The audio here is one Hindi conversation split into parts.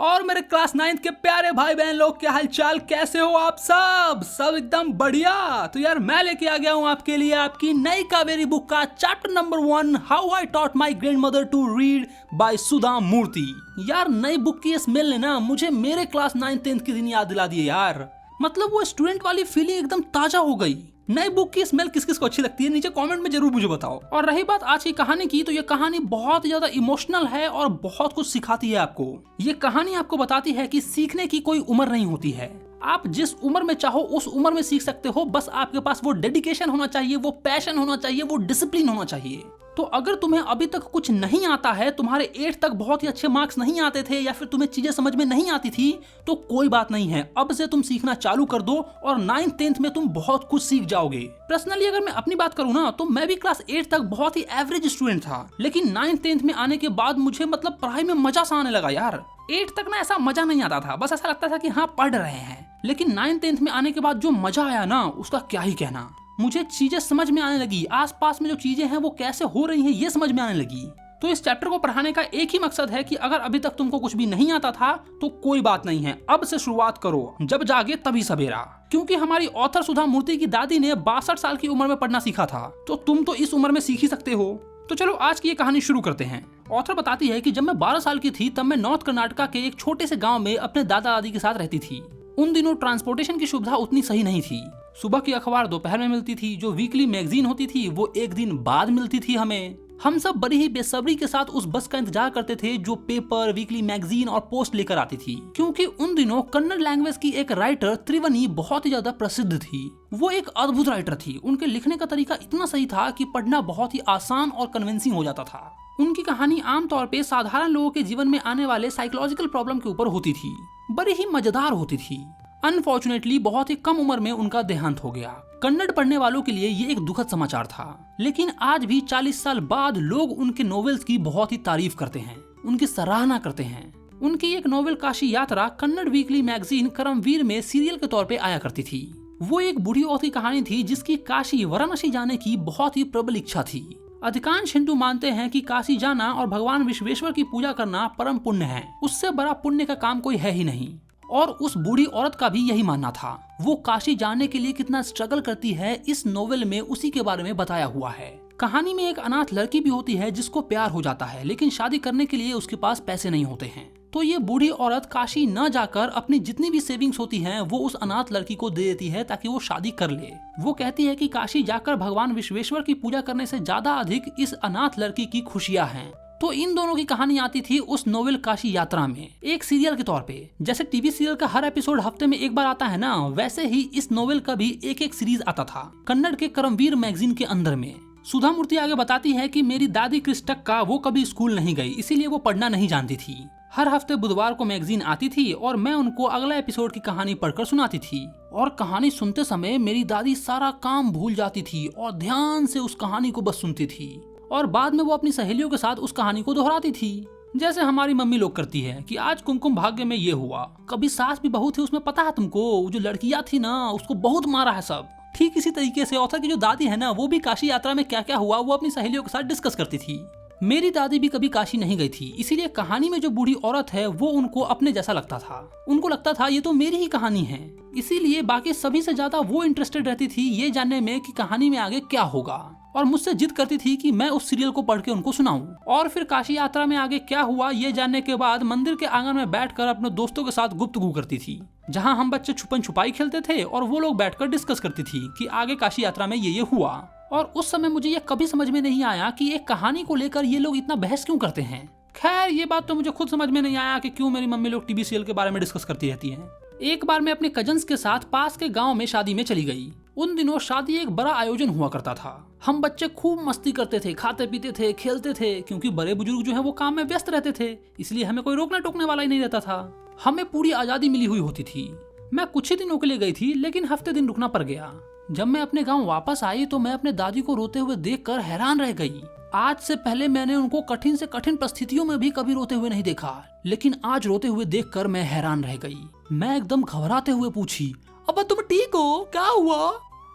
और मेरे क्लास 9th के प्यारे भाई बहन लोग, क्या हाल चाल, कैसे हो आप सब एकदम बढ़िया। तो यार मैं लेके आ गया हूँ आपके लिए आपकी नई कावेरी बुक का chapter number 1, how I taught my grandmother to read by Sudha Murty. यार नई बुक की स्मेल ने ना मुझे मेरे क्लास 9th 10th के दिन याद दिला दिए यार। मतलब वो स्टूडेंट वाली फीलिंग एकदम ताजा हो गई। नई बुक की स्मेल किस किस को अच्छी लगती है नीचे कमेंट में जरूर मुझे बताओ। और रही बात आज की कहानी की, तो ये कहानी बहुत ज्यादा इमोशनल है और बहुत कुछ सिखाती है आपको। ये कहानी आपको बताती है कि सीखने की कोई उम्र नहीं होती है। आप जिस उम्र में चाहो उस उम्र में सीख सकते हो, बस आपके पास वो डेडिकेशन होना चाहिए, वो पैशन होना चाहिए, वो डिसिप्लिन होना चाहिए। तो अगर तुम्हें अभी तक कुछ नहीं आता है, तुम्हारे 8 तक बहुत ही अच्छे मार्क्स नहीं आते थे या फिर तुम्हें चीजें समझ में नहीं आती थी, तो कोई बात नहीं है। अब से तुम सीखना चालू कर दो और 9th 10th में तुम बहुत कुछ सीख जाओगे। पर्सनली अगर मैं अपनी बात करूँ ना, तो मैं भी क्लास 8 तक बहुत ही एवरेज स्टूडेंट था, लेकिन 9th 10th में आने के बाद मुझे मतलब पढ़ाई में मजा सा आने लगा यार। 8 तक ना ऐसा मजा नहीं आता था, बस ऐसा लगता था कि हाँ पढ़ रहे हैं। लेकिन 9th 10th में आने के बाद जो मजा आया ना, उसका क्या ही कहना। मुझे चीजें समझ में आने लगी, आसपास में जो चीजें हैं वो कैसे हो रही हैं ये समझ में आने लगी। तो इस चैप्टर को पढ़ाने का एक ही मकसद है कि अगर अभी तक तुमको कुछ भी नहीं आता था तो कोई बात नहीं है, अब से शुरुआत करो, जब जागे तभी सवेरा। क्योंकि हमारी ऑथर सुधा मूर्ति की दादी ने 62 साल की उम्र में पढ़ना सीखा था, तो तुम तो इस उम्र में सीख ही सकते हो। तो चलो आज की ये कहानी शुरू करते हैं। ऑथर बताती है कि जब मैं 12 साल की थी तब मैं नॉर्थ कर्नाटका के एक छोटे से गाँव में अपने दादा दादी के साथ रहती थी। उन दिनों ट्रांसपोर्टेशन की सुविधा उतनी सही नहीं थी। सुबह की अखबार दोपहर में मिलती थी, जो वीकली मैगजीन होती थी वो एक दिन बाद मिलती थी हमें। हम सब बड़ी ही बेसब्री के साथ उस बस का इंतजार करते थे जो पेपर, वीकली मैगजीन और पोस्ट लेकर आती थी। क्योंकि उन दिनों कन्नड़ लैंग्वेज की एक राइटर त्रिवेणी बहुत ही ज्यादा प्रसिद्ध थी। वो एक अद्भुत राइटर थी। उनके लिखने का तरीका इतना सही था कि पढ़ना बहुत ही आसान और कन्विंसिंग हो जाता था। उनकी कहानी आमतौर पे साधारण लोगों के जीवन में आने वाले साइकोलॉजिकल प्रॉब्लम के ऊपर होती थी। बड़ी ही मजेदार होती थी। अनफॉर्चुनेटली बहुत ही कम उम्र में उनका देहांत हो गया। कन्नड़ पढ़ने वालों के लिए ये एक दुखद समाचार था, लेकिन आज भी 40 साल बाद लोग उनके नॉवेल्स की बहुत ही तारीफ करते हैं, उनकी सराहना करते हैं। उनकी एक नॉवेल काशी यात्रा कन्नड़ वीकली मैगजीन करमवीर में सीरियल के तौर पे आया करती थी। वो एक बूढ़ी औरत की कहानी थी जिसकी काशी वाराणसी जाने की बहुत ही प्रबल इच्छा थी। अधिकांश हिंदू मानते हैं कि काशी जाना और भगवान विश्वेश्वर की पूजा करना परम पुण्य है, उससे बड़ा पुण्य का काम कोई है ही नहीं। और उस बूढ़ी औरत का भी यही मानना था। वो काशी जाने के लिए कितना स्ट्रगल करती है, इस नोवेल में उसी के बारे में बताया हुआ है। कहानी में एक अनाथ लड़की भी होती है जिसको प्यार हो जाता है, लेकिन शादी करने के लिए उसके पास पैसे नहीं होते हैं। तो ये बूढ़ी औरत काशी न जाकर अपनी जितनी भी सेविंग्स होती हैं वो उस अनाथ लड़की को दे देती है ताकि वो शादी कर ले। वो कहती है कि काशी जाकर भगवान विश्वेश्वर की पूजा करने से ज्यादा अधिक इस अनाथ लड़की की खुशियां हैं। तो इन दोनों की कहानी आती थी उस नोवेल काशी यात्रा में एक सीरियल के तौर पे। जैसे टीवी सीरियल का हर एपिसोड हफ्ते में एक बार आता है ना, वैसे ही इस नोवेल का भी एक सीरीज आता था कन्नड़ के करमवीर मैगजीन के अंदर में। सुधा मूर्ति आगे बताती है कि मेरी दादी क्रिस्टक्का वो कभी स्कूल नहीं गई, इसीलिए वो पढ़ना नहीं जानती थी। हर हफ्ते बुधवार को मैगजीन आती थी और मैं उनको अगला एपिसोड की कहानी पढ़कर सुनाती थी। और कहानी सुनते समय मेरी दादी सारा काम भूल जाती थी और ध्यान से उस कहानी को बस सुनती थी। और बाद में वो अपनी सहेलियों के साथ उस कहानी को दोहराती थी, जैसे हमारी मम्मी लोग करती है कि आज कुमकुम भाग्य में ये हुआ, कभी सास भी बहू थी उसमें पता है तुमको, जो लड़कियां थी ना उसको बहुत मारा है सब। ठीक इसी तरीके से ऑथर की जो दादी है ना, वो भी काशी यात्रा में क्या क्या हुआ वो अपनी सहेलियों के साथ डिस्कस करती थी। मेरी दादी भी कभी काशी नहीं गई थी, इसीलिए कहानी में जो बूढ़ी औरत है वो उनको अपने जैसा लगता था। उनको लगता था ये तो मेरी ही कहानी है, इसीलिए बाकी सभी से ज्यादा वो इंटरेस्टेड रहती थी ये जानने में कि कहानी में आगे क्या होगा। और मुझसे जिद करती थी कि मैं उस सीरियल को पढ़ के उनको सुनाऊं। और फिर काशी यात्रा में आगे क्या हुआ ये जानने के बाद मंदिर के आंगन में बैठकर अपने दोस्तों के साथ गुफ्तगू करती थी, जहां हम बच्चे छुपन छुपाई खेलते थे और वो लोग बैठकर डिस्कस करती थी कि आगे काशी यात्रा में ये हुआ। और उस समय मुझे ये कभी समझ में नहीं आया कि एक कहानी को लेकर ये लोग इतना बहस क्यों करते हैं। खैर ये बात तो मुझे खुद समझ में नहीं आया कि क्यों मेरी मम्मी लोग टीवी सीरियल के बारे में डिस्कस करती रहती हैं। एक बार मैं अपने कजन्स के साथ पास के गांव में शादी में चली गई। उन दिनों शादी एक बड़ा आयोजन हुआ करता था। हम बच्चे खूब मस्ती करते थे, खाते पीते थे, खेलते थे, क्योंकि बड़े बुजुर्ग जो है वो काम में व्यस्त रहते थे, इसलिए हमें कोई रोकने टोकने वाला ही नहीं रहता था। हमें पूरी आजादी मिली हुई होती थी। मैं कुछ ही दिनों के लिए गई थी, लेकिन हफ्ते दिन रुकना पड़ गया। जब मैं अपने गाँव वापस आई तो मैं अपने दादी को रोते हुए देख कर हैरान रह गई। आज से पहले मैंने उनको कठिन से कठिन परिस्थितियों में भी कभी रोते हुए नहीं देखा, लेकिन आज रोते हुए देखकर मैं हैरान रह गई। मैं एकदम घबराते हुए पूछी, अब तुम ठीक हो, क्या हुआ?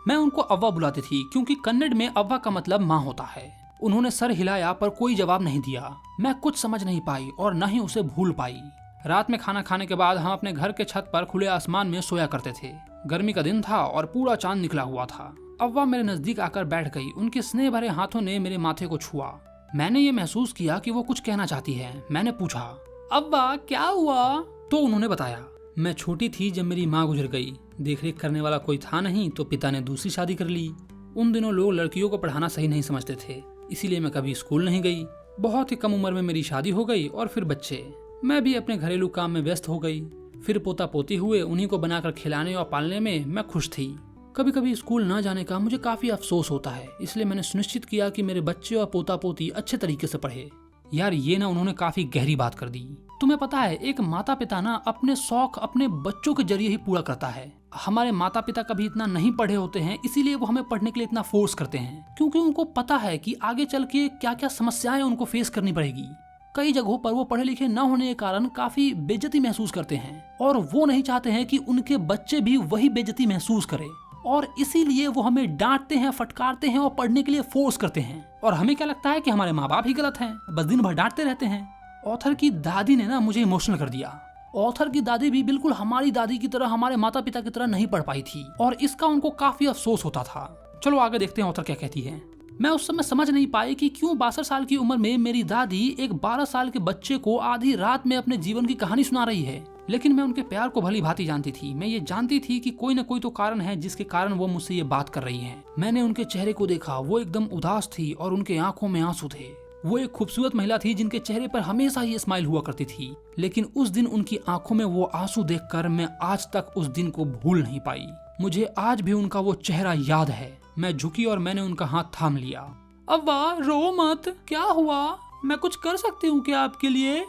मैं उनको अव्वा बुलाती थी, क्योंकि कन्नड़ में अव्वा का मतलब माँ होता है। उन्होंने सर हिलाया पर कोई जवाब नहीं दिया। मैं कुछ समझ नहीं पाई और न ही उसे भूल पाई। रात में खाना खाने के बाद हम अपने घर के छत पर खुले आसमान में सोया करते थे। गर्मी का दिन था और पूरा चांद निकला हुआ था। अव्वा मेरे नजदीक आकर बैठ गई। उनके स्नेह भरे हाथों ने मेरे माथे को छुआ। मैंने ये महसूस किया कि वो कुछ कहना चाहती है। मैंने पूछा, अव्वा क्या हुआ? तो उन्होंने बताया, मैं छोटी थी जब मेरी माँ गुजर गई। देखरेख करने वाला कोई था नहीं तो पिता ने दूसरी शादी कर ली। उन दिनों लोग लड़कियों को पढ़ाना सही नहीं समझते थे, इसीलिए मैं कभी स्कूल नहीं गई। बहुत ही कम उम्र में मेरी शादी हो गई और फिर बच्चे। मैं भी अपने घरेलू काम में व्यस्त हो गई। फिर पोता पोती हुए, उन्हीं को बनाकर खिलाने और पालने में मैं खुश थी। कभी कभी स्कूल न जाने का मुझे काफी अफसोस होता है, इसलिए मैंने सुनिश्चित किया कि मेरे बच्चे और पोता पोती अच्छे तरीके से पढ़े। यार ये ना उन्होंने काफी गहरी बात कर दी। तुम्हें पता है, एक माता पिता ना अपने शौक अपने बच्चों के जरिए ही पूरा करता है। हमारे माता पिता कभी इतना नहीं पढ़े होते हैं, इसीलिए वो हमें पढ़ने के लिए इतना फोर्स करते हैं, क्योंकि उनको पता है कि आगे चल के क्या क्या समस्याएं उनको फेस करनी पड़ेगी। कई जगहों पर वो पढ़े लिखे न होने के कारण काफी बेइज्जती महसूस करते हैं और वो नहीं चाहते हैं कि उनके बच्चे भी वही बेइज्जती महसूस करें, और इसीलिए वो हमें डांटते हैं, फटकारते हैं और पढ़ने के लिए फोर्स करते हैं। और हमें क्या लगता है कि हमारे माँ बाप ही गलत हैं, बस दिन भर डांटते रहते हैं। ऑथर की दादी ने ना मुझे इमोशनल कर दिया। ऑथर की दादी भी बिल्कुल हमारी दादी की तरह, हमारे माता पिता की तरह नहीं पढ़ पाई थी और इसका उनको काफी अफसोस होता था। चलो आगे देखते हैं ऑथर क्या कहती है। मैं उस समय समझ नहीं पाई कि क्यों 62 साल की उम्र में मेरी दादी एक 12 साल के बच्चे को आधी रात में अपने जीवन की कहानी सुना रही है। लेकिन मैं उनके प्यार को भली भांति जानती थी। मैं ये जानती थी कि कोई न कोई तो कारण है जिसके कारण वो मुझसे ये बात कर रही हैं। मैंने उनके चेहरे को देखा, वो एकदम उदास थी और उनके आंखों में आंसू थे। वो एक खूबसूरत महिला थी जिनके चेहरे पर हमेशा ही स्माइल हुआ करती थी, लेकिन उस दिन उनकी आंखों में वो आंसू देखकर मैं आज तक उस दिन को भूल नहीं पाई। मुझे आज भी उनका वो चेहरा याद है। मैं झुकी और मैंने उनका हाथ थाम लिया। अव्वा रो मत, क्या हुआ? मैं कुछ कर सकती हूँ क्या आपके लिए?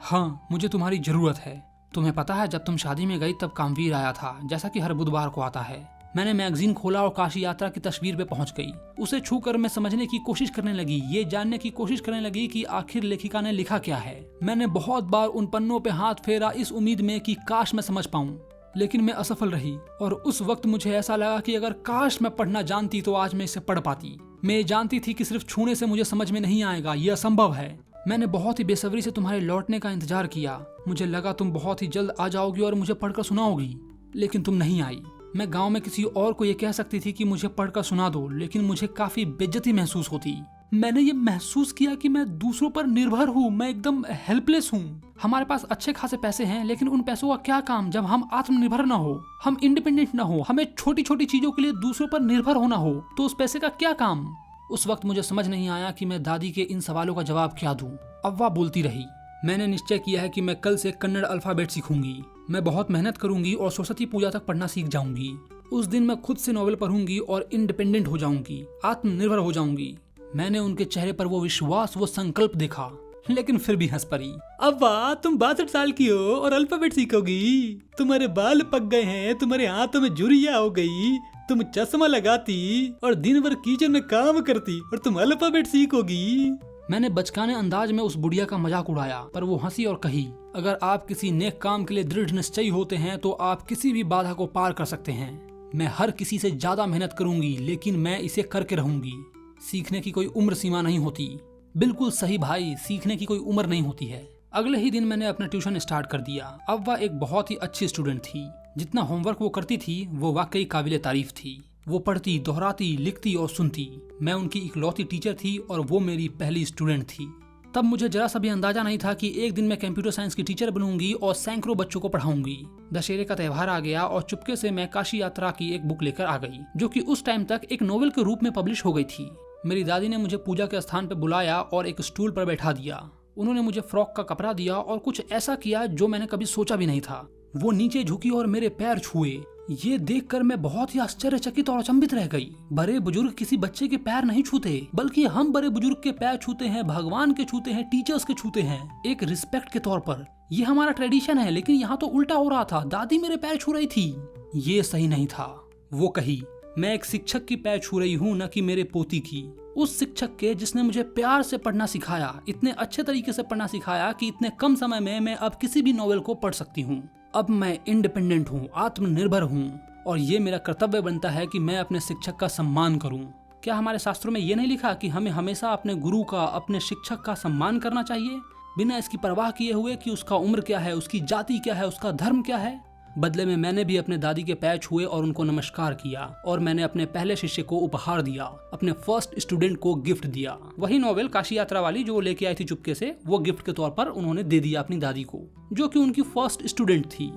हाँ, मुझे तुम्हारी जरूरत है। तुम्हें पता है, जब तुम शादी में गई तब कामवीर आया था, जैसा कि हर बुधवार को आता है। मैंने मैगजीन खोला और काशी यात्रा की तस्वीर पे पहुंच गई। उसे छूकर मैं समझने की कोशिश करने लगी, ये जानने की कोशिश करने लगी कि आखिर लेखिका ने लिखा क्या है। मैंने बहुत बार उन पन्नों पे हाथ फेरा इस उम्मीद में कि काश मैं समझ पाऊं, लेकिन मैं असफल रही। और उस वक्त मुझे ऐसा लगा कि अगर काश मैं पढ़ना जानती तो आज मैं इसे पढ़ पाती। मैं जानती थी कि सिर्फ छूने से मुझे समझ में नहीं आएगा, ये असंभव है। मैंने बहुत ही बेसब्री से तुम्हारे लौटने का इंतजार किया। मुझे लगा तुम बहुत ही जल्द आ जाओगी और मुझे पढ़कर सुनाओगी, लेकिन तुम नहीं आई। मैं गांव में किसी और को ये कह सकती थी कि मुझे पढ़कर सुना दो, लेकिन मुझे काफी बेइज्जती महसूस होती। मैंने ये महसूस किया कि मैं दूसरों पर निर्भर हूँ, मैं एकदम हेल्पलेस हूँ। हमारे पास अच्छे खासे पैसे हैं, लेकिन उन पैसों का क्या काम जब हम आत्मनिर्भर न हो, हम इंडिपेंडेंट न हो, हमें छोटी छोटी चीजों के लिए दूसरों पर निर्भर होना हो, तो उस पैसे का क्या काम? उस वक्त मुझे समझ नहीं आया कि मैं दादी के इन सवालों का जवाब क्या दूं। अव्वा बोलती रही, मैंने निश्चय किया है कि मैं कल से कन्नड़ अल्फाबेट सीखूंगी। मैं बहुत मेहनत करूंगी और सरस्वती पूजा तक पढ़ना सीख जाऊंगी। उस दिन मैं खुद से नॉवेल पढ़ूंगी और इंडिपेंडेंट हो जाऊंगी, आत्मनिर्भर हो जाऊंगी। मैंने उनके चेहरे पर वो विश्वास, वो संकल्प देखा, लेकिन फिर भी हंस पड़ी। अव्वा तुम 62 साल की हो और अल्फाबेट सीखोगी? तुम्हारे बाल पक गए हैं, तुम्हारे हाथों में झुर्रियां हो गई, तुम चश्मा लगाती और दिन भर किचन में काम करती और तुम अल्फाबेट सीखोगी? मैंने बचकाने अंदाज में उस बुढ़िया का मजाक उड़ाया, पर वो हंसी और कही, अगर आप किसी नेक काम के लिए दृढ़ निश्चयी होते हैं तो आप किसी भी बाधा को पार कर सकते हैं। मैं हर किसी से ज्यादा मेहनत करूंगी, लेकिन मैं इसे करके रहूंगी। सीखने की कोई उम्र सीमा नहीं होती। बिल्कुल सही भाई, सीखने की कोई उम्र नहीं होती है। अगले ही दिन मैंने अपना ट्यूशन स्टार्ट कर दिया। अब वह एक बहुत ही अच्छी स्टूडेंट थी। जितना होमवर्क वो करती थी वो वाकई काबिले तारीफ थी। वो पढ़ती, दोहराती, लिखती और सुनती। मैं उनकी इकलौती टीचर थी और वो मेरी पहली स्टूडेंट थी। तब मुझे जरा सा भी अंदाजा नहीं था कि एक दिन मैं कंप्यूटर साइंस की टीचर बनूंगी और सैकड़ों बच्चों को पढ़ाऊंगी। दशहरे का त्यौहार आ गया और चुपके से मैं काशी यात्रा की एक बुक लेकर आ गई, जो कि उस टाइम तक एक नोवेल के रूप में पब्लिश हो गई थी। मेरी दादी ने मुझे पूजा के स्थान पर बुलाया और एक स्टूल पर बैठा दिया। उन्होंने मुझे फ्रॉक का कपड़ा दिया और कुछ ऐसा किया जो मैंने कभी सोचा भी नहीं था। वो नीचे झुकी और मेरे पैर छुए। ये देखकर मैं बहुत ही आश्चर्यचकित और अचंभित रह गई। बड़े बुजुर्ग किसी बच्चे के पैर नहीं छूते, बल्कि हम बड़े बुजुर्ग के पैर छूते हैं, भगवान के छूते हैं, टीचर्स के छूते हैं, एक रिस्पेक्ट के तौर पर। ये हमारा ट्रेडिशन है, लेकिन यहाँ तो उल्टा हो रहा था। दादी मेरे पैर छू रही थी। ये सही नहीं था। वो कही, मैं एक शिक्षक की पैर छू रही हूँ, न कि मेरे पोती की। उस शिक्षक के जिसने मुझे प्यार से पढ़ना सिखाया, इतने अच्छे तरीके से पढ़ना सिखाया कि इतने कम समय में मैं अब किसी भी नॉवेल को पढ़ सकती हूँ। अब मैं इंडिपेंडेंट हूँ, आत्मनिर्भर हूँ, और ये मेरा कर्तव्य बनता है कि मैं अपने शिक्षक का सम्मान करूँ। क्या हमारे शास्त्रों में ये नहीं लिखा कि हमें हमेशा अपने गुरु का, अपने शिक्षक का सम्मान करना चाहिए? बिना इसकी परवाह किए हुए कि उसका उम्र क्या है, उसकी जाति क्या है, उसका धर्म क्या है। बदले में मैंने भी अपने दादी के पैर छुए और उनको नमस्कार किया और मैंने अपने पहले शिष्य को उपहार दिया, अपने फर्स्ट स्टूडेंट को गिफ्ट दिया। वही नॉवेल काशी यात्रा वाली जो वो लेके आई थी चुपके से, वो गिफ्ट के तौर पर उन्होंने दे दिया अपनी दादी को, जो कि उनकी फर्स्ट स्टूडेंट थी।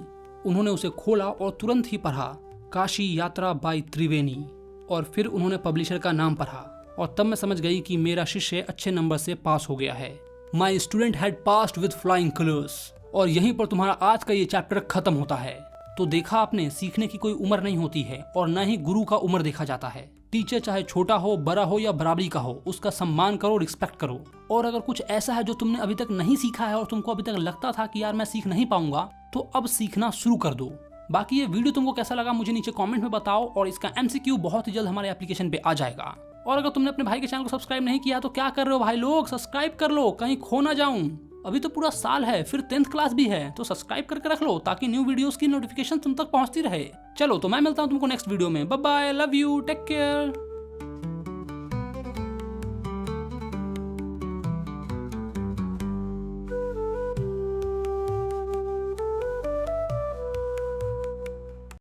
उन्होंने उसे खोला और तुरंत ही पढ़ा, काशी यात्रा बाय त्रिवेणी, और फिर उन्होंने पब्लिशर का नाम पढ़ा और तब मैं समझ गई कि मेरा शिष्य अच्छे नंबर से पास हो गया है। My student had passed with flying colours. और यहीं पर तुम्हारा आज का ये चैप्टर खत्म होता है। तो देखा आपने, सीखने की कोई उम्र नहीं होती है और न ही गुरु का उम्र देखा जाता है। टीचर चाहे छोटा हो, बड़ा हो या बराबरी का हो, उसका सम्मान करो, रिस्पेक्ट करो। और अगर कुछ ऐसा है जो तुमने अभी तक नहीं सीखा है और तुमको अभी तक लगता था कि यार मैं सीख नहीं पाऊंगा, तो अब सीखना शुरू कर दो। बाकी ये वीडियो तुमको कैसा लगा मुझे नीचे कमेंट में बताओ, और इसका MCQ बहुत ही जल्द हमारे एप्लीकेशन पे आ जाएगा। और अगर तुमने अपने भाई के चैनल को सब्सक्राइब नहीं किया तो क्या कर रहे हो भाई लोग, सब्सक्राइब कर लो, कहीं खो ना जाऊं। अभी तो पूरा साल है, फिर 10th क्लास भी है, तो सब्सक्राइब करके रख लो ताकि न्यू वीडियोस की नोटिफिकेशन तुम तक पहुंचती रहे। चलो तो मैं मिलता हूं तुमको नेक्स्ट वीडियो में। Bye bye, love you, take care.